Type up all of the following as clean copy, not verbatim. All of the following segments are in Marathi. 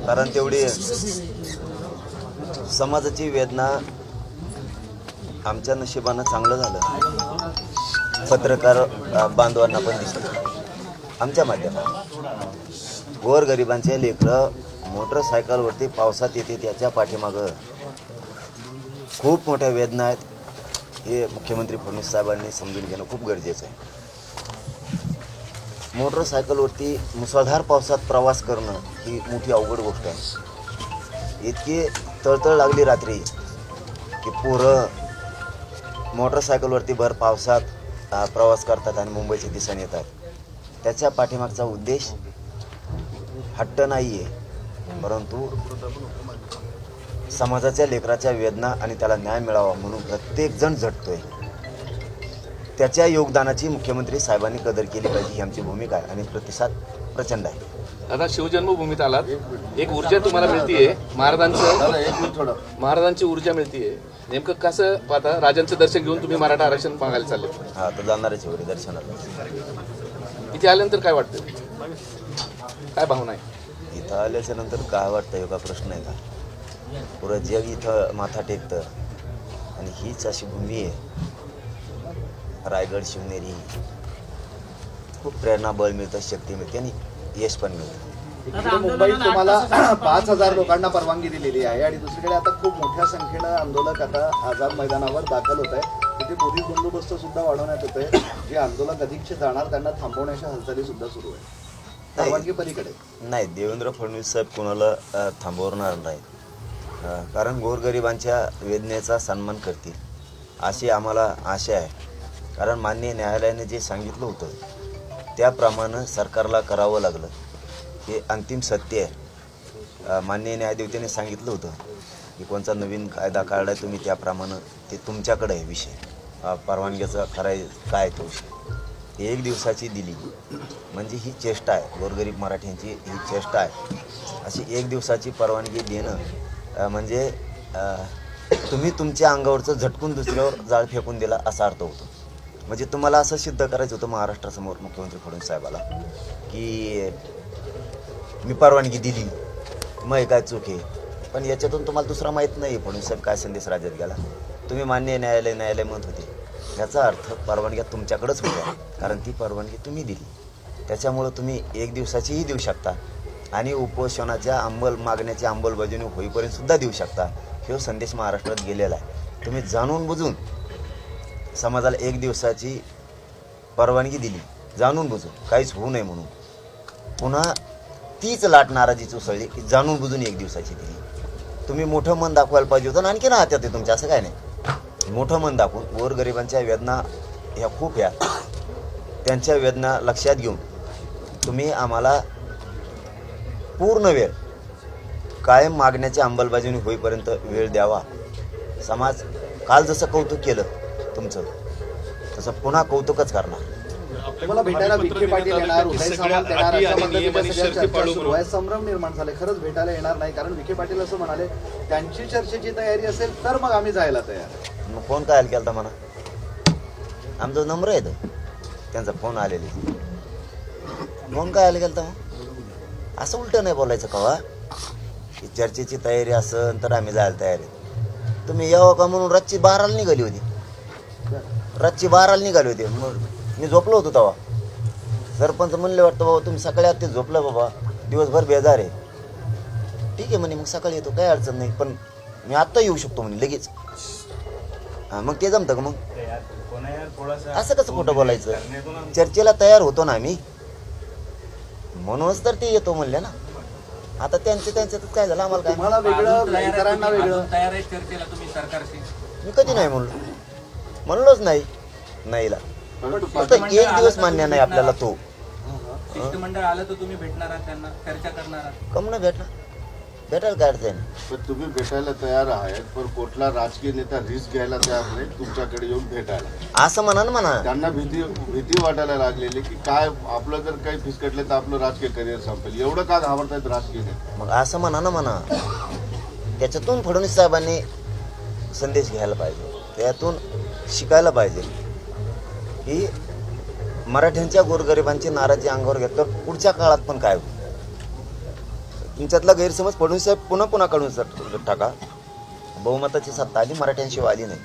कारण तेवढी समाजाची वेदना आमच्या नशिबानं चांगलं झालं. पत्रकार बांधवांना पण दिसलं आमच्या माध्यमात. गोरगरिबांचे लेकरं मोटरसायकलवरती पावसात येते त्याच्या पाठीमागं खूप मोठ्या वेदना आहेत. हे मुख्यमंत्री फडणवीस साहेबांनी समजून घेणं खूप गरजेचं आहे. मोटरसायकलवरती मुसळधार पावसात प्रवास करणं ही मोठी अवघड गोष्ट आहे. इतकी तळतळ लागली रात्री की पोरं मोटरसायकलवरती भर पावसात प्रवास करतात आणि मुंबईचे दिसून येतात. त्याच्या पाठीमागचा उद्देश हट्ट नाही आहे, परंतु समाजाच्या लेकराच्या वेदना आणि त्याला न्याय मिळावा म्हणून प्रत्येकजण झटतोय. त्याच्या योगदानाची मुख्यमंत्री साहेबांनी कदर केली पाहिजे ही आमची भूमिका आहे आणि प्रतिसाद प्रचंड आहे. आता शिवजन्मभूमीत आलात, एक ऊर्जा तुम्हाला मिळतीये, महाराजांची ऊर्जा मिळतीये. नेमकं कसं पाहता? राजांचं दर्शन घेऊन तुम्ही मराठा आरक्षण मागायला चालले? हा, तर जाणारच एवढे दर्शनाला. इथे आल्यानंतर काय वाटतं, काय भावना आहे? इथं आल्याच्या नंतर काय वाटतं हे का प्रश्न आहे का? पुरं जग इथं माथा टेकतं आणि हीच अशी भूमी आहे. रायगड शिवनेरी खूप प्रेरणा, बळ मिळतं, शक्ती मिळते आणि यश पण मिळतं. इकडे मुंबईत तुम्हाला 5,000 लोकांना परवानगी दिलेली आहे आणि दुसरीकडे आता खूप मोठ्या संख्येनं आंदोलक आता आझाद मैदानावर दाखल होत आहे. तिथे पोलीस बंदोबस्त सुद्धा वाढवण्यात येतोय. जे आंदोलक अधिकचे जाणार त्यांना थांबवण्याच्या हालचाली सुद्धा सुरू आहे. परवानगी पलीकडे नाही, देवेंद्र फडणवीस साहेब कोणाला थांबवणार नाही. कारण गोरगरिबांच्या वेदनेचा सन्मान करतील अशी आम्हाला आशा आहे. कारण माननीय न्यायालयाने जे सांगितलं होतं त्याप्रमाणे सरकारला करावं लागलं. हे अंतिम सत्य आहे. माननीय न्यायदेवतेने सांगितलं होतं की कोणता नवीन कायदा काढलाय तुम्ही त्याप्रमाणे ते तुमच्याकडे आहे विषय. परवानगीचा काय तो विषय 1 दिवसाची दिली म्हणजे ही चेष्टा आहे. गोरगरीब मराठ्यांची ही चेष्टा आहे. अशी 1 दिवसाची परवानगी देणं म्हणजे तुम्ही तुमच्या अंगावरचं झटकून दुसऱ्यावर जाळ फेकून दिला असा अर्थ होतो. म्हणजे तुम्हाला असं सिद्ध करायचं होतं महाराष्ट्रासमोर मुख्यमंत्री फडणवीस साहेबाला की मी परवानगी दिली, मग काय चूक आहे. पण याच्यातून तुम्हाला दुसरा माहीत नाही फडणवीस साहेब काय संदेश राज्यात गेला. तुम्ही मान्य न्यायालय म्हणत होते, याचा अर्थ परवानग्या तुमच्याकडेच होत्या कारण ती परवानगी तुम्ही दिली. त्याच्यामुळं तुम्ही 1 दिवसाचीही देऊ शकता आणि उपोषणाच्या मागण्याची अंमलबजावणी होईपर्यंत सुद्धा देऊ शकता. हा संदेश महाराष्ट्रात गेलेला आहे. तुम्ही जाणून बुजून समाजाला 1 दिवसाची परवानगी दिली, जाणून बुजून काहीच होऊ नये म्हणून. पुन्हा तीच लाट नाराजीच उसळली की जाणून बुजून 1 दिवसाची दिली. तुम्ही मोठं मन दाखवायला पाहिजे होतं. आणखी ना हातात आहे तुमच्या, असं काय नाही. मोठं मन दाखवून गोरगरिबांच्या वेदना ह्या खूप ह्या त्यांच्या वेदना लक्षात घेऊन तुम्ही आम्हाला पूर्ण वेळ कायम मागण्याची अंमलबजावणी होईपर्यंत वेळ द्यावा. समाज काल जसं कौतुक केलं तुमचं तसं पुन्हा कौतुकच करणार. तुम्हाला भेटायला विखे पाटील येणार, उदय सामंत येणार, अशा पद्धतीने सगळ्या चर्चा सुरू आहे. संभ्रम निर्माण झाले. खरंच भेटायला येणार नाही कारण विखे पाटील असं म्हणाले त्यांची चर्चेची तयारी असेल तर मग आम्ही जायला तयार आहे. मग फोन काय केला मला? आमचा नंबर आहे त्यांचा फोन आलेले. फोन काय केला मग असं उलटं नाही बोलायचं कवा की चर्चेची तयारी असेल तर आम्ही जायला तयार आहे. तुम्ही यावं का म्हणून रातची 12ला निघाली होती. मग मी झोपलो होतो तेव्हा. सरपंच म्हणले वाटतं बाबा तुम्ही सकाळी आत ते झोपलं बाबा, दिवसभर बेजार आहे. ठीक आहे म्हणे, मग सकाळी येतो काही अडचण नाही, पण मी आत्ता येऊ शकतो म्हणे लगेच. मग ते जमतं का? मग असं कसं खोटं बोलायचं? चर्चेला तयार होतो ना आम्ही, म्हणूनच तर ते येतो म्हणले ना. आता त्यांच्यातच काय झालं आम्हाला काय? तुम्हाला वेगळं, इतरांना वेगळं. तयार आहे चर्चेला तुम्ही सरकारशी? मी कधी नाही म्हणलोच नाहीला. फक्त 1 दिवस मान्य नाही आपल्याला. तो शिष्टमंडळ आलं तर तुम्ही भेटणार आहात त्यांना, चर्चा करणार आहात? कम ना भेटायला काय अडचण? पण तुम्ही भेटायला तयार आहेत, पण कुठला राजकीय नेता रिस्क घ्यायला तयार नाही तुमच्याकडे येऊन भेटायला. असं म्हणा. त्यांना भीती वाटायला लागलेली की काय आपलं जर काही फिसकटलं तर आपलं राजकीय करिअर संपेल. एवढं का घाबरतायत राजकीय नेते? मग असं म्हणा. त्याच्यातून फडणवीस साहेबांनी संदेश घ्यायला पाहिजे, त्यातून शिकायला पाहिजे की मराठ्यांच्या गोरगरिबांची नाराजी अंगावर घेतल्यावर पुढच्या काळात पण काय होईल. तुमच्यातला गैरसमज फडणवीस साहेब पुन्हा काढून टाका. बहुमताची सत्ता आली, मराठ्यांशिवाय आली नाही.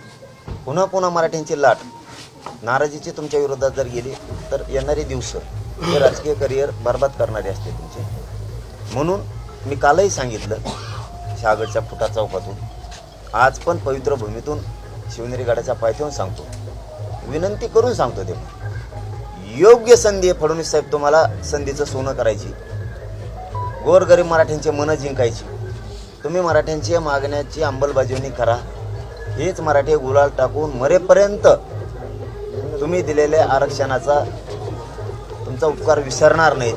पुन्हा मराठ्यांची लाट नाराजीची तुमच्या विरोधात जर गेली तर येणारे दिवस हे राजकीय करिअर बरबाद करणारे असते तुमचे. म्हणून मी कालही सांगितलं शहागडच्या फुटा चौकातून, आज पण पवित्र भूमीतून शिवनेरी गडाच्या पायथ्याहून सांगतो, विनंती करून सांगतो. ते योग्य संधी आहे फडणवीस साहेब, तुम्हाला संधीचं सोनं करायची, गोरगरीब मराठ्यांचे मनं जिंकायची. तुम्ही मराठ्यांची मागण्याची अंमलबजावणी करा. हेच मराठी गुलाल टाकून मरेपर्यंत तुम्ही दिलेल्या आरक्षणाचा तुमचा उपकार विसरणार नाहीत,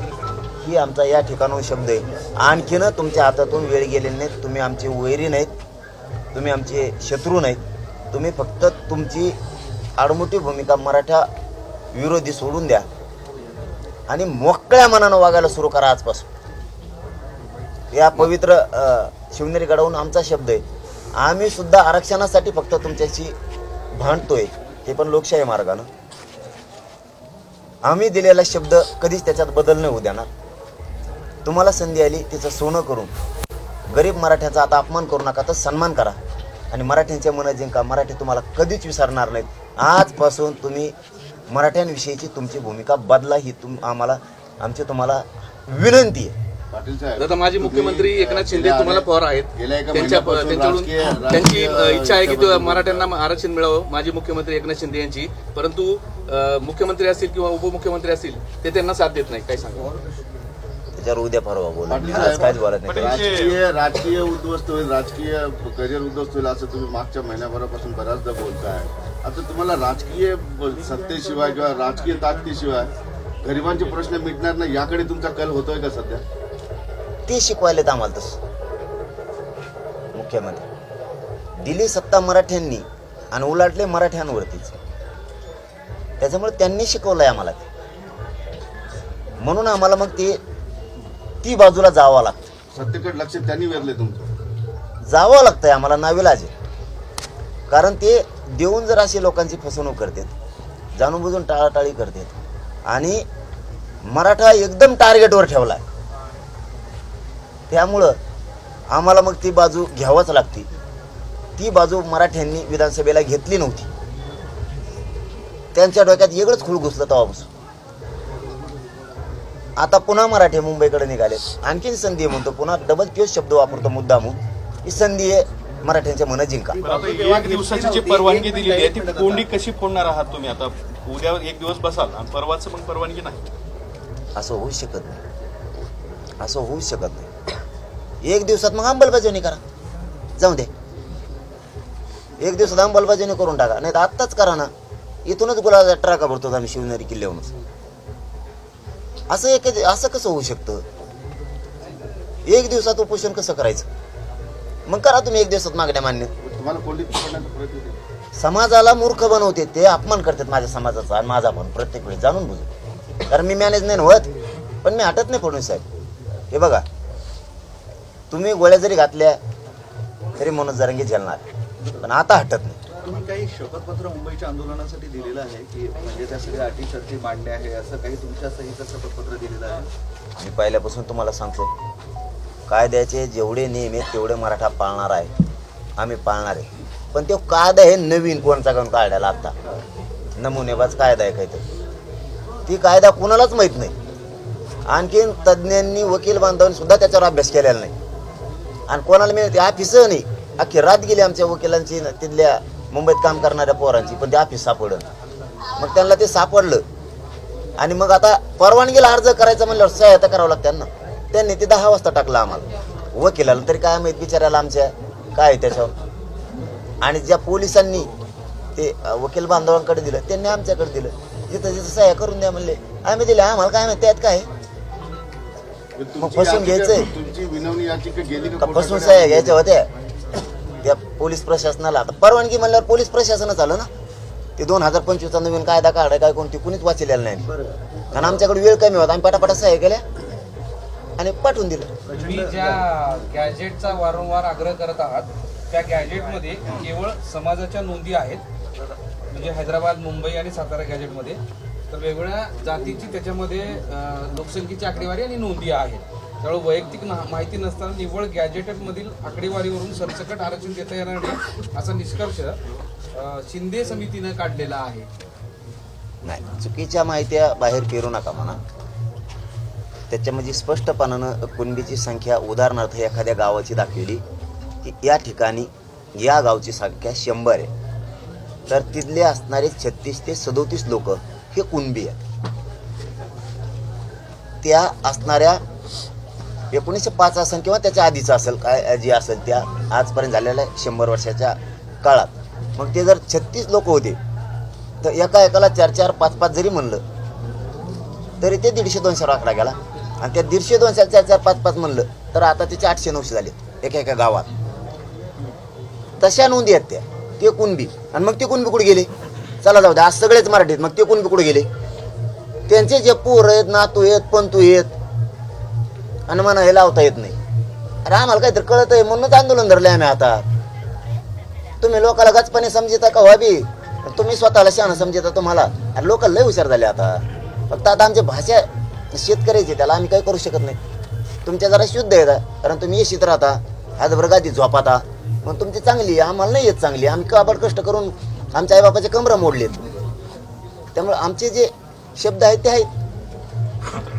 ही आमचा या ठिकाणाहून शब्द आहे. आणखीन तुमच्या हातातून वेळ गेलेली नाहीत. तुम्ही आमचे वैरी नाहीत, तुम्ही आमचे शत्रू नाहीत. तुम्ही फक्त तुमची आडमुठी भूमिका मराठा विरोधी सोडून द्या आणि मोकळ्या मनानं वागायला सुरू करा आजपासून. या पवित्र शिवनेरी गडावरून आमचा शब्द आहे. आम्ही सुद्धा आरक्षणासाठी फक्त तुमच्याशी भांडतोय, ते पण लोकशाही मार्गानं. आम्ही दिलेला शब्द कधीच त्याच्यात बदल नाही होऊ देणार. तुम्हाला संधी आली तिचं सोनं करून गरीब मराठ्याचा आता अपमान करू नका, तर सन्मान करा आणि मराठ्यांचे मनं जिंका. मराठी तुम्हाला कधीच विसरणार नाहीत. आजपासून तुम्ही मराठ्यांविषयीची तुमची भूमिका बदला, ही आमची तुम्हाला विनंती आहे. पाटील साहेब, आता माजी मुख्यमंत्री एकनाथ शिंदे तुम्हाला पवार आहेत, गेल्या एका त्यांच्याकडून महिन्यापासून त्यांची इच्छा आहे की मराठ्यांना आरक्षण मिळावं, माजी मुख्यमंत्री एकनाथ शिंदे यांची. परंतु मुख्यमंत्री असतील किंवा उपमुख्यमंत्री असतील ते त्यांना साथ देत नाही. काय सांगा त्याच्यावर उद्या परवा बोला, पाटील आज साहेब, काहीच बोलत नाही. राजकीय उद्ध्वस्त होईल, राजकीय करिअर उद्ध्वस्त होईल असं तुम्ही मागच्या महिन्याभरापासून बऱ्याचदा बोलताय. आता तुम्हाला राजकीय सत्तेशिवाय किंवा राजकीय ताकदीशिवाय गरिबांचे प्रश्न मिटणार नाही याकडे तुमचा कल होतोय का सध्या? ते शिकवायलेत आम्हाला तसं. मुख्यमंत्री दिली सत्ता मराठ्यांनी आणि उलाटले मराठ्यांवरतीच, त्याच्यामुळे त्यांनी शिकवलंय आम्हाला ते. म्हणून आम्हाला मग ती बाजूला जावं लागतं, सत्तेकडे लक्ष त्यांनी वेधले तुमचं. जावं लागतंय आम्हाला, नाविलाज आहे. कारण ते देऊन जर अशी लोकांची फसवणूक करतात, जाणून बुजून टाळाटाळी करतात आणि मराठा एकदम टार्गेटवर ठेवलाय, त्यामुळं आम्हाला मग ती बाजू घ्यावाच लागते. ती बाजू मराठ्यांनी विधानसभेला घेतली नव्हती. त्यांच्या डोक्यात वेगळंच खूळ घुसलं तेव्हापासून. आता पुन्हा मराठे मुंबईकडे निघाले, आणखीन संधी म्हणतो, पुन्हा डबल तोच शब्द वापरतो मुद्दामून, ही संधी आहे मराठ्यांच्या मनं जिंका. आता एक दिवसाची जी परवानगी दिलेली आहे ती कोंडी कशी फोडणार आहात तुम्ही? आता उद्या एक दिवस बसाल आणि परवाच मग परवानगी नाही, असं होऊ शकत नाही, असं होऊ शकत नाही. एक दिवसात मग अंमलबजावणी करा, जाऊ दे. एक दिवसात अंमलबजावणी करून टाका, नाही तर आत्ताच करा ना. इथूनच गुलाबाचा ट्राका भरतो आम्ही शिवनेरी किल्ल्यावरूनच. असं कसं होऊ शकतं? एक दिवसात उपोषण कसं करायचं? मग करा तुम्ही एक दिवसात मागण्या मान्य. तुम्हाला कोंडीत पकडण्याचा प्रयत्न केला. समाजाला मूर्ख बनवते ते, अपमान करतात माझ्या समाजाचा आणि माझा पण प्रत्येक वेळी जाणून बुजून. कारण मी मॅनेज नाही होत, पण मी हटत नाही फडणवीस साहेब. हे बघा, तुम्ही गोळ्या जरी घातल्या तरी मनोज जरांगे झेलणार, पण आता हटत नाही. तुम्ही काही शपथपत्र मुंबईच्या आंदोलनासाठी दिलेलं आहे की म्हणजे त्या सगळ्या अटी शर्ती मांडल्या आहे, असं काही तुमच्या सहीचं शपथपत्र दिलेलं आहे? मी पहिल्यापासून तुम्हाला सांगतोय, कायद्याचे जेवढे नियम आहेत तेवढे मराठा पाळणार आहे, आम्ही पाळणार आहे. पण तो कायदा हे नवीन कोणचा घेऊन काढायला आता नमुनेबाज कायदा आहे काहीतरी, ती कायदा कुणालाच माहीत नाही. आणखीन तज्ज्ञांनी, वकील बांधवांनी सुद्धा त्याच्यावर अभ्यास केलेला नाही. आणि कोणाला मिळते ऑफिस नाही, अख्खी रात गेली आमच्या वकिलांची, तिथल्या मुंबईत काम करणाऱ्या पोरांची, पण ते ऑफिस सापडलं. मग त्यांना ते सापडलं आणि मग आता परवानगीला अर्ज करायचा म्हणल्यावर सहायता करावं लागतं त्यांना. त्यांनी ते 10 वाजता टाकलं आम्हाला. वकिलाला तरी काय माहीत बिचारायला आमच्या काय त्याच्यावर. आणि ज्या पोलिसांनी ते वकील बांधवांकडे दिलं त्यांनी आमच्याकडे दिलं, जिथं जिथं सहाय्य करून द्या म्हणले, आम्ही दिले. आम्हाला काय माहिती त्यात काय मग फसून घ्यायचंय तुमची विनवणी याचिका गेली का? फसून सहाय्य घ्यायच्या होत्या त्या पोलीस प्रशासनाला. आता परवानगी म्हणल्यावर पोलीस प्रशासनच आलं ना. ते 2025चा नवीन कायदा काढाय काय कोणती कुणीच वाचलेलं नाही. कारण आमच्याकडे वेळ कमी होता, आम्ही पटापटा सहाय्य केल्या आणि पाठवून दिलं. तुम्ही ज्या गॅजेटचा वारंवार आग्रह करत आहात त्या गॅजेटमध्ये केवळ समाजाच्या नोंदी आहेत, म्हणजे हैदराबाद, मुंबई आणि सातारा गॅजेटमध्ये. तर वेगवेगळ्या जातीची त्याच्यामध्ये लोकसंख्येची आकडेवारी आणि नोंदी आहेत. त्यामुळे वैयक्तिक माहिती नसताना निव्वळ गॅजेटमधील आकडेवारीवरून सरसकट आरक्षण देता येणार नाही असा निष्कर्ष शिंदे समितीनं काढलेला आहे. नाही, चुकीच्या माहित्या बाहेर फिरू नका म्हणा. त्याच्यामध्ये स्पष्टपणानं कुणबीची संख्या उदाहरणार्थ एखाद्या गावाची दाखवली की या ठिकाणी या गावची संख्या 100 आहे, तर तिथले असणारे 36 ते 37 लोक हे कुणबी आहेत. त्या असणाऱ्या 1905 असेल किंवा त्याच्या आधीचं असेल काय जे असेल त्या आजपर्यंत झालेल्या 100 वर्षाच्या काळात, मग ते जर 36 लोक होते तर एकाला 4-4, 5-5 जरी म्हणलं तरी ते 150-200 आकडा गेला. आणि त्या 150-200, 4-4, 5-5 म्हणलं तर आता त्याचे 800-900 झाले एका गावात. तशा नोंदी आहेत त्या, ते कुणबी. आणि मग ते कुणबी कुठे गेले? चला जाऊ दे, आज सगळेच मराठीत, मग ते कुणबी कुठे गेले? त्यांचे जे पोर आहेत, नातू आहेत, पंतू आहेत, आणि म्हणा हे लावता येत नाही. अरे आम्हाला काहीतरी कळत आहे म्हणूनच आंदोलन धरले आम्ही. आता तुम्ही लोकाला गचपाने समजता का व्हावी? तुम्ही स्वतःला शहाणं समजता तुम्हाला? अरे लोक लय हुशार झाले आता. फक्त आता आमची भाषा शेतकऱ्याची, त्याला आम्ही काही करू शकत नाही. तुमच्या जरा शुद्ध येतात, कारण तुम्ही येशीत राहता, हातभर गादी झोपाता, मग तुमची चांगली, आम्हाला नाही येत चांगली. आम्ही काबड कष्ट करून आमच्या आईबापाचे कमरं मोडलेत. त्यामुळे आमचे जे शब्द आहेत ते आहेत.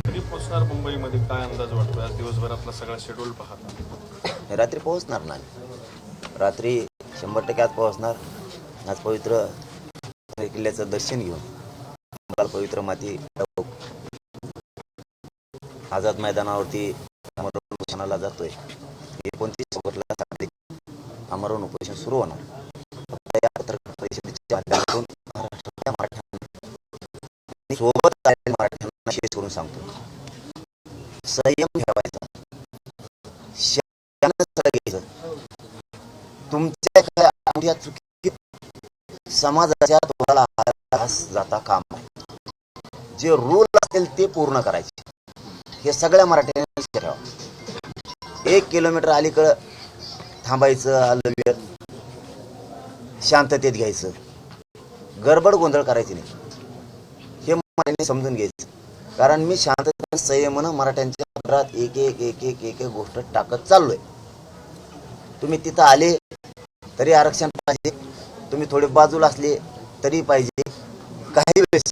कधी पोहोचणार मुंबईमध्ये, काय अंदाज वाटतो? आज दिवसभरातला सगळा शेड्यूल पाहता रात्री पोहोचणार नाही. रात्री 100% आज पोहोचणार. आज पवित्र किल्ल्याचं दर्शन घेऊन पवित्र माती आझाद मैदानावरती आमरण उपोषणाला जातोय. 29 ऑगस्टला आमरण उपोषण सुरू होणार. या पत्रकार परिषदेच्या माध्यमातून महाराष्ट्रातल्या मराठ्यांना सोबत आलेल्या मराठ्यांना शेष करून सांगतो, संयम ठेवायचा, शांत घ्यायचं. तुमच्या मोठ्या चुकी समाजाच्या तोंडाला घास जाता काम आहे. जे रूल असतील ते पूर्ण करायचे, हे सगळ्या मराठ्यांनी ठेवा. 1 किलोमीटर अलीकडं थांबायचं, हलवेल शांततेत घ्यायचं, गडबड गोंधळ करायची नाही, हे मराठ्यांनी समजून घ्यायचं. कारण मी शांततेने संयमानं मराठ्यांच्या पत्रात एक एक गोष्ट टाकत चाललोय. तुम्ही तिथं आले तरी आरक्षण पाहिजे, तुम्ही थोडे बाजूला असले तरी पाहिजे. काही वेळेस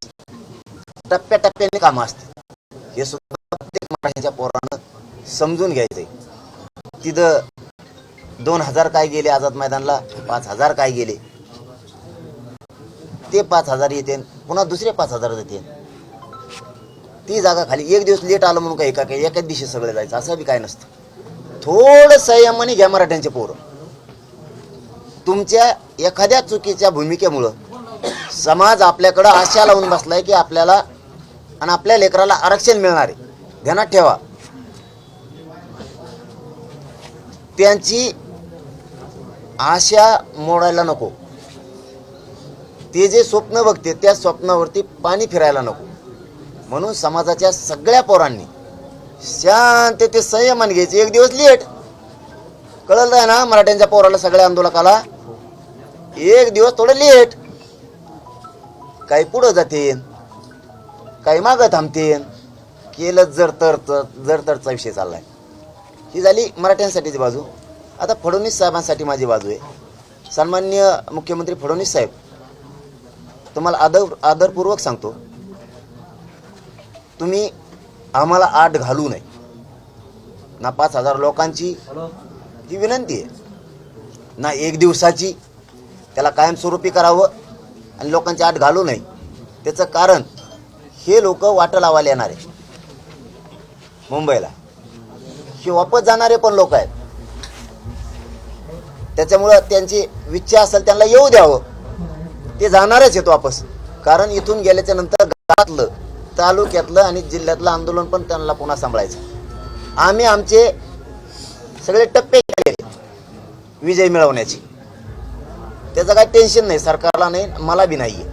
टप्प्याटप्प्याने कामं असतात, हे सुद्धा प्रत्येक मराठ्यांच्या पोरानं समजून घ्यायचंय. तिथं 2000 काय गेले आझाद मैदानला, 5000 काय गेले, ते 5000 येते, पुन्हा दुसरे 5000 येते. ती जागा खाली. एक दिवस लेट आलं म्हणून काही एकाच दिवशी सगळं जायचं असं बी काय नसतं. थोडं संयमाने घ्या मराठ्यांचे पोरं. तुमच्या एखाद्या चुकीच्या भूमिकेमुळं समाज आपल्याकडं आशा लावून बसलाय की आपल्याला आणि आपल्या लेकराला आरक्षण मिळणार आहे. ध्यानात ठेवा, त्यांची आशा मोडायला नको. ते जे स्वप्न बघते त्या स्वप्नावरती पाणी फिरायला नको. म्हणून समाजाच्या सगळ्या पोरांनी शांत ते संयमाने घ्यायचे. एक दिवस लेट कळलं ना मराठ्यांच्या पोराला, सगळ्या आंदोलकाला एक दिवस थोडं लेट, काही पुढं जाते, काही मागं थांबते. केलं जर तरचा विषय चाललाय. ही झाली मराठ्यांसाठीची बाजू. आता फडणवीस साहेबांसाठी माझी बाजू आहे. सन्माननीय मुख्यमंत्री फडणवीस साहेब, तुम्हाला आदरपूर्वक सांगतो, तुम्ही आम्हाला आठ घालू नये ना. 5000 लोकांची ही विनंती आहे ना, 1 दिवसाची. त्याला कायमस्वरूपी करावं आणि लोकांची आठ घालू नये. त्याचं कारण हे लोक वाटं लावायला येणार आहे मुंबईला. हे वापस जाणारे पण लोक आहेत. त्याच्यामुळं त्यांची इच्छा असेल त्यांना येऊ द्यावं. ते जाणारच आहेत वापस. कारण इथून गेल्याच्या नंतर गावातलं, तालुक्यातलं आणि जिल्ह्यातलं आंदोलन पण त्यांना पुन्हा सांभाळायचं. आम्ही आमचे सगळे टप्पे केले विजय मिळवण्याची. त्याचं काही टेन्शन नाही, सरकारला नाही, मला बी नाही आहे.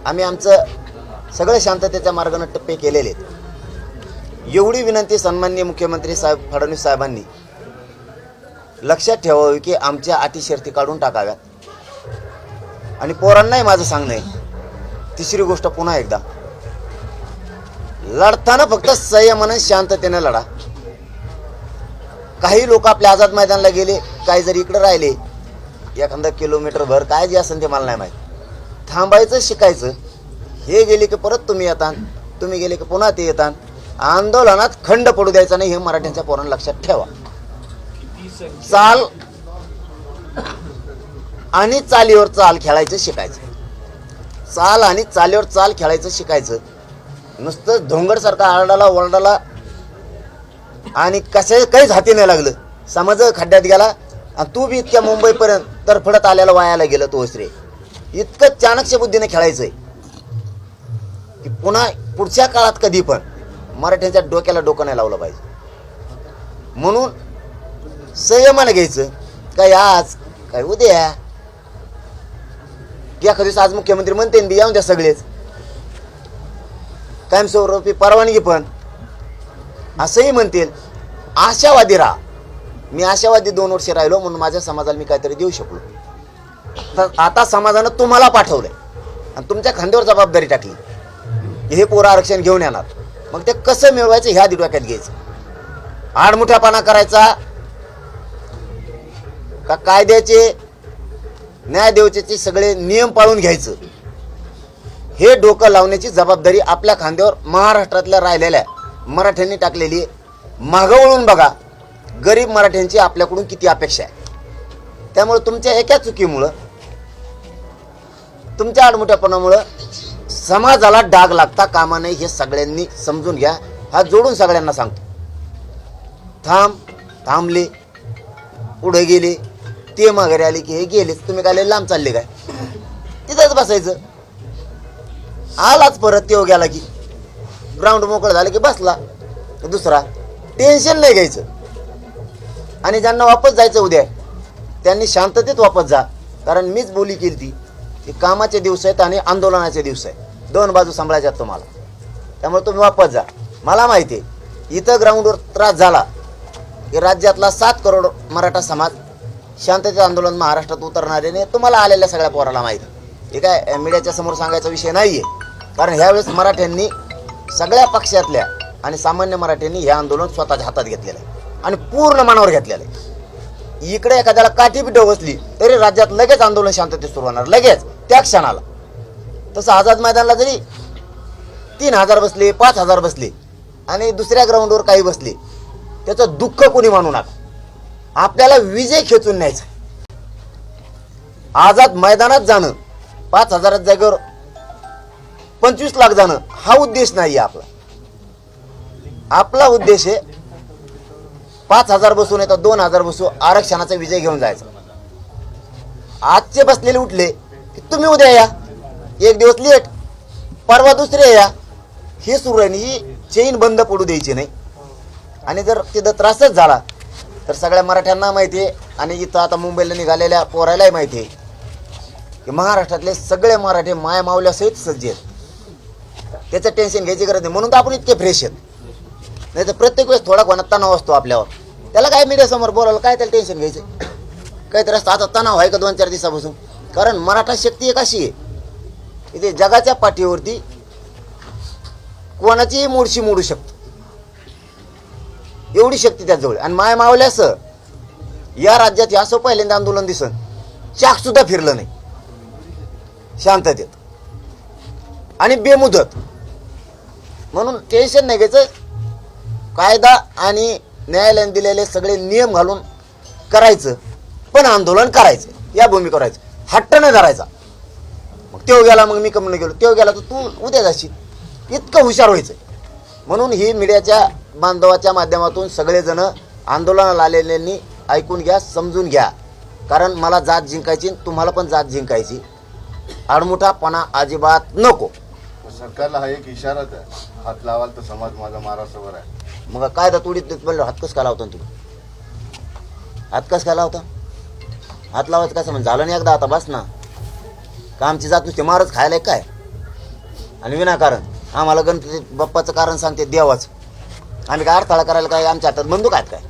आम्ही आमचं सगळं शांततेच्या मार्गाने टप्पे केलेले आहेत. एवढी विनंती सन्माननीय मुख्यमंत्री साहेब फडणवीस साहेबांनी लक्षात ठेवावी की आमच्या अटी शर्ती काढून टाकाव्यात. आणि पोरांनाही माझं सांगणं आहे, तिसरी गोष्ट पुन्हा एकदा, लढताना फक्त संयमानं शांततेने लढा. काही लोक आपल्या आझाद मैदानाला गेले, काही जर इकडे राहिले एखादा किलोमीटर भर काय जे असेल ते मला नाही माहीत, थांबायचं शिकायचं. हे गेले की परत तुम्ही येतात, तुम्ही गेले की पुन्हा ते येतात. आंदोलनात खंड पडू द्यायचा नाही हे मराठ्यांच्या पोरांना लक्षात ठेवा. चाल आणि चालीवर चाल खेळायचं शिकायचं. चाल आणि चालीवर चाल खेळायचं शिकायचं. नुसतं धोंगडसारखा आरडाला ओरडाला आणि कशा काहीच हाती नाही लागलं, समज खड्ड्यात गेला आणि तू बी इतक्या मुंबईपर्यंत तरफडत आल्याला वायाला गेलं तो रे. इतकं चाणक्य बुद्धीने खेळायचंय की पुन्हा पुढच्या काळात कधी पण मराठ्यांच्या डोक्याला डोकं नाही लावलं पाहिजे. म्हणून संयमाने घ्यायचं. काय आज काय उद्या एखाद्या दिवस आज मुख्यमंत्री म्हणते बी येऊन द्या सगळेच, कायमस्वरूपी परवानगी पण असंही म्हणतील. आशावादी राहा. मी आशावादी 2 वर्ष राहिलो म्हणून माझ्या समाजाला मी काहीतरी देऊ शकलो. तर आता समाजानं तुम्हाला पाठवलंय आणि तुमच्या खांद्यावर जबाबदारी टाकली हे पोरं आरक्षण घेऊन येणार. मग ते कसं मिळवायचं ह्या आधी डोक्यात घ्यायचं. आडमुठापणा करायचा का कायद्याचे न्यायदेवतेचे सगळे नियम पाळून घ्यायचं, हे डोकं लावण्याची जबाबदारी आपल्या खांद्यावर महाराष्ट्रातल्या राहिलेल्या मराठ्यांनी टाकलेली आहे. मागं वळून बघा, गरीब मराठ्यांची आपल्याकडून किती अपेक्षा आहे. त्यामुळे तुमच्या एका चुकीमुळं, तुमच्या आडमुठ्यापणामुळं समाजाला डाग लागता कामा नये हे सगळ्यांनी समजून घ्या. हात जोडून सगळ्यांना सांगतो. थांबले, पुढे गेले, ते माघारी आले की हे गेले, तुम्ही काय लांब चालले काय, तिथंच बसायचं. आलाच परत तेव गेला की ग्राउंड मोकळं झालं की बसला दुसरा. टेन्शन नाही घ्यायचं. आणि ज्यांना वापस जायचं उद्या त्यांनी शांततेत वापस जा. कारण मीच बोली केली ती की कामाचे दिवस आहेत आणि आंदोलनाचे दिवस आहेत, 2 बाजू सांभाळायच्यात तुम्हाला. त्यामुळे तुम्ही वापस जा. मला माहिती आहे इथं ग्राउंडवर त्रास झाला की राज्यातला 7 करोड मराठा समाज शांततेत आंदोलन महाराष्ट्रात उतरणारे नाही. तुम्हाला आलेल्या सगळ्या पोराला माहिती. हे काय मीडियाच्या समोर सांगायचा विषय नाही आहे. कारण ह्यावेळेस मराठ्यांनी सगळ्या पक्षातल्या आणि सामान्य मराठ्यांनी हे आंदोलन स्वतःच्या हातात घेतलेलं आहे आणि पूर्ण मनावर घेतलेलं आहे. इकडे एखाद्याला काठी बी बसली तरी राज्यात लगेच आंदोलन शांततेत सुरू होणार, लगेच त्या क्षणाला. तसं आझाद मैदानाला जरी 3000 बसले, 5000 बसले आणि दुसऱ्या ग्राउंडवर काही बसले, त्याचं दुःख कोणी मानू नका. आपल्याला विजय खेचून न्यायचा. आझाद मैदानात जाणं, 5000 जागेवर 25 लाख जाणं हा उद्देश नाही आहे आपला. आपला उद्देश आहे 5000 बसून येतात, 2000 बसू, आरक्षणाचा विजय घेऊन जायचा. आजचे बसलेले उठले की तुम्ही उद्या या, 1 दिवस लेट, परवा दुसरे या. हे सुरू आहे. ही चेन बंद पडू द्यायची नाही. आणि जर तिथं त्रासच झाला तर सगळ्या मराठ्यांना माहिती आहे आणि इथं आता मुंबईला निघालेल्या पोरायलाही माहिती आहे की महाराष्ट्रातले सगळे मराठे माया मावल्यासहित सज्ज आहेत. त्याचं टेन्शन घ्यायची गरज नाही. म्हणून तर आपण इतके फ्रेश आहेत. नाही तर प्रत्येक वेळेस थोडा कोणा तणाव असतो आपल्यावर. त्याला काय मीडियासमोर बोलावलं काय, त्याला टेन्शन घ्यायचं काहीतरी असतं. आता तणाव आहे का 2-4 दिवसापासून? कारण मराठा शक्ती एक अशी आहे इथे जगाच्या पाठीवरती कोणाचीही मोडशी मोडू शकतो, एवढी शक्ती त्याजवळ. आणि माय मावल्यास या राज्यात हे असं पहिल्यांदा आंदोलन दिसन, चाक सुद्धा फिरलं नाही शांततेत आणि बेमुदत. म्हणून टेन्शन नाही घ्यायचं. कायदा आणि न्यायालयाने दिलेले सगळे नियम घालून करायचं, पण आंदोलन करायचं या भूमिकेवर राहायचं. हट्ट नाही धरायचा. मग तेव गेला मग मी कम नाही गेलो, तेव गेला तर तू उद्या जाशील, इतकं हुशार व्हायचं. म्हणून ही मीडियाच्या बांधवाच्या माध्यमातून सगळेजण आंदोलनाला आलेल्यांनी ऐकून घ्या, समजून घ्या. कारण मला जात जिंकायची, तुम्हाला पण जात जिंकायची. आडमुठापणा अजिबात नको. सरकारला हा एक इशाराच आहे, हात लावाल तर समाज माझा महाराष्ट्रावर आहे. मग काय तर तुडीत म्हणलं हात कसं काय लावता तुम्ही? हात कसं काय लावता? हात लावायचं कसं म्हणजे झालं नाही एकदा, आता बस ना. का आमची जात नुसते मारच खायला काय? आणि विनाकारण आम्हाला गणपती बाप्पाचं कारण सांगते देवाचं. आम्ही काय अडथळा करायला काय आमच्या हातात बंदूक आहेत काय?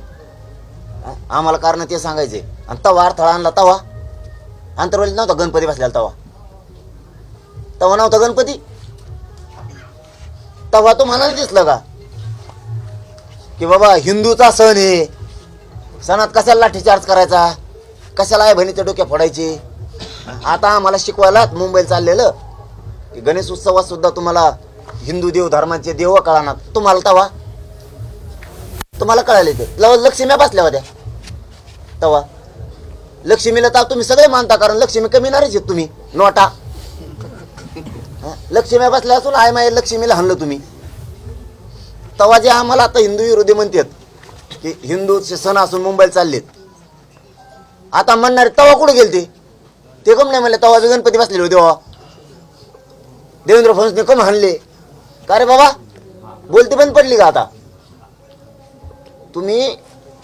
आम्हाला कारण ते सांगायचे. आणि तवा अडथळा आणला तवा अंतरवलीत नव्हता गणपती बसलेला, तवा नव्हता गणपती. तवा तो म्हणायला दिसलं का की बाबा हिंदूचा सण आहे, सणात कशाला लाठीचार्ज करायचा, कशाला आई बहिणीच्या डोक्या फोडायची. आता आम्हाला शिकवायला मुंबईला चाललेलं की गणेश उत्सवात सुद्धा तुम्हाला हिंदू देव धर्माचे देव कळणार. तुम्हाला कळाले ते लक्ष्म्या बसल्या होत्या तेव्हा. लक्ष्मीला तर तुम्ही सगळे मानता, कारण लक्ष्मी कमी नाहीच आहेत तुम्ही. नोटा लक्ष्म्या बसल्या असून आय माय लक्ष्मीला हाणलं तुम्ही. तेव्हा जे आम्हाला आता हिंदू विरोधी म्हणतात की हिंदूचे सण असून मुंबईला चाललेत, आता म्हणणारे तेव्हा कुठे गेलते ते कम नाही म्हणले. तेव्हा गणपती बसलेले होते तेव्हा देवेंद्र फडणवीसने कम हाणले का रे बाबा? बोलती बंद पडली का आता? तुम्ही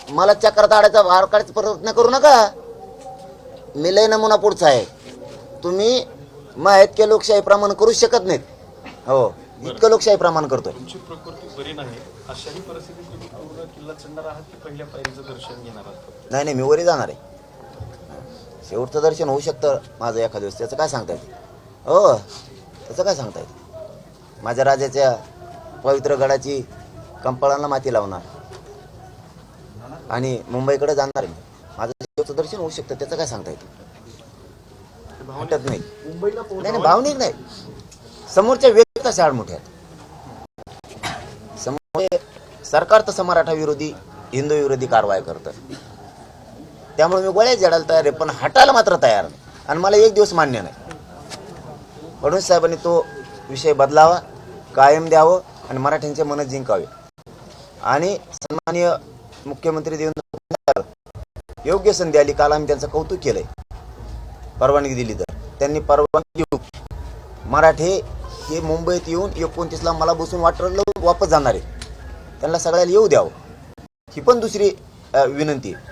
मला चक्रात आडायचा भार काढायचा प्रयत्न करू नका. मी लय नमुना पुढचा आहे. तुम्ही माहितके लोकशाही प्रमाण करू शकत नाहीत. हो, इतकं लोकशाही प्रमाण करतोय. तुमची प्रकृती बरी नाही, अशाही परिस्थितीत तुम्ही पूर्ण किल्ला चढणार आहात की पहिल्या पायरीचं दर्शन घेणार आहात? नाही मी वरी जाणार आहे. शेवटचं दर्शन होऊ शकतं माझं एखाद्या दिवस, त्याचं काय सांगता येते? हो, त्याचं काय सांगता येते? माझ्या राजाच्या पवित्र गडाची कंपाळांना माती लावणार आणि मुंबईकडे जाणार आहे. माझं शेवटचं दर्शन होऊ शकतं, त्याचं काय सांगता येते? वाटत नाही. नाही भावनिक नाही. समोरच्या व्यक्ती तशा आडमुठ्या आहेत. समोर सरकार तसं मराठा विरोधी हिंदू विरोधी कारवाई करतं, त्यामुळे मी गोळ्या जडायला तयार आहे, पण हटायला मात्र तयार नाही. आणि मला एक दिवस मान्य नाही. फडणवीस साहेबांनी तो विषय बदलावा, कायम द्यावं आणि मराठ्यांचे मन जिंकावे. आणि सन्माननीय मुख्यमंत्री देवेंद्र फडणवीस योग्य संधी आली, काल आम्ही त्यांचं कौतुक केलंय. परवानगी दिली तर त्यांनी परवानगी घेऊन मराठे हे मुंबईत येऊन 29ला मला बसून वाटरला वापस जाणार आहे, त्यांना सगळ्याला येऊ द्यावं, ही पण दुसरी विनंती आहे.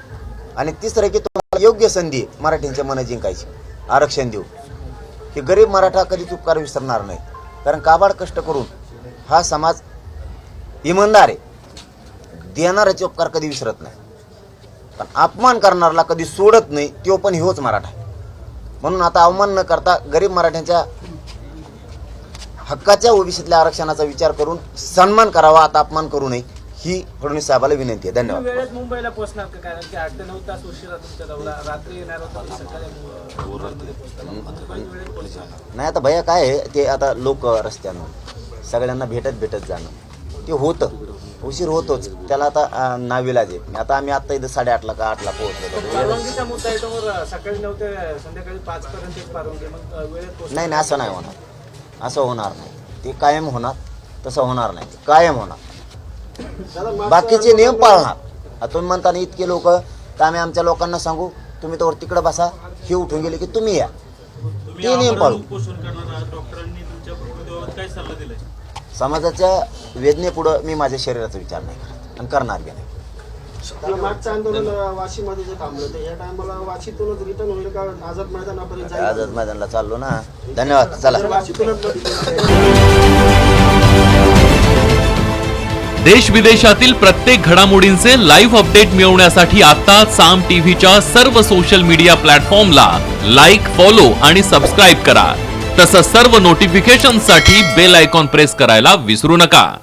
आणि तिसरं की तुम्हाला योग्य संधी मराठ्यांचे मन जिंकायची, आरक्षण देऊ. की गरीब मराठा कधीच उपकार विसरणार नाही, कारण काबाड कष्ट करून हा समाज इमानदार आहे. देणाऱ्याचे उपकार कधी विसरत नाही, पण अपमान करणारला कधी सोडत नाही, तो पण ह्योच मराठा. म्हणून आता अवमान न करता गरीब मराठ्यांच्या हक्काच्या ओबीसीतल्या आरक्षणाचा विचार करून सन्मान करावा, आता अपमान करू नये, ही फडणवीस साहेबाला विनंती आहे. धन्यवाद. वेळेत मुंबईला पोहोचणार का? कारण की 8 ते 9 तास उशिरा तुमचा दौरा, रात्री येणार होता, सकाळी नाही आता भैया काय आहे ते, आता लोक रस्त्यानं सगळ्यांना भेटत जाणं ते होतं, उशीर होतोच, त्याला आता नाविलाज आहे. आता आम्ही आता इथं 8:30ला का 8ला पोहोचलो. परवानगीचा मुद्दा आहे तर सकाळी 9 ते संध्याकाळी 5 पर्यंत परवानगी, मग वेळेत नाही असं नाही होणार, असं होणार नाही. ते कायम होणार, तसं होणार नाही, कायम होणार. बाकीचे नियम पाळणार. तुम्ही म्हणताना इतके लोक तर आम्ही आमच्या लोकांना सांगू तुम्ही तर तिकडे बसा, हे उठून गेले की तुम्ही या, ते नियम पाळू. समाजाच्या वेदनेपुढं मी माझ्या शरीराचा विचार नाही करत आणि करणार बी नाही. मागचं आंदोलन वाशीमध्ये जे थांबलं ते या टायमाला वाशीतूनच रिटर्न होईल का आझाद मैदानापर्यंत जाईल? आझाद मैदानला चाललो ना. धन्यवाद. चला. देश विदेशातील प्रत्येक घडामोडींचे लाईव्ह अपडेट मिळवण्यासाठी आता साम टीव्हीच्या सर्व सोशल मीडिया प्लॅटफॉर्मला लाईक, फॉलो आणि सबस्क्राईब करा. तसंच सर्व नोटिफिकेशनसाठी बेल आयकॉन प्रेस करायला विसरू नका.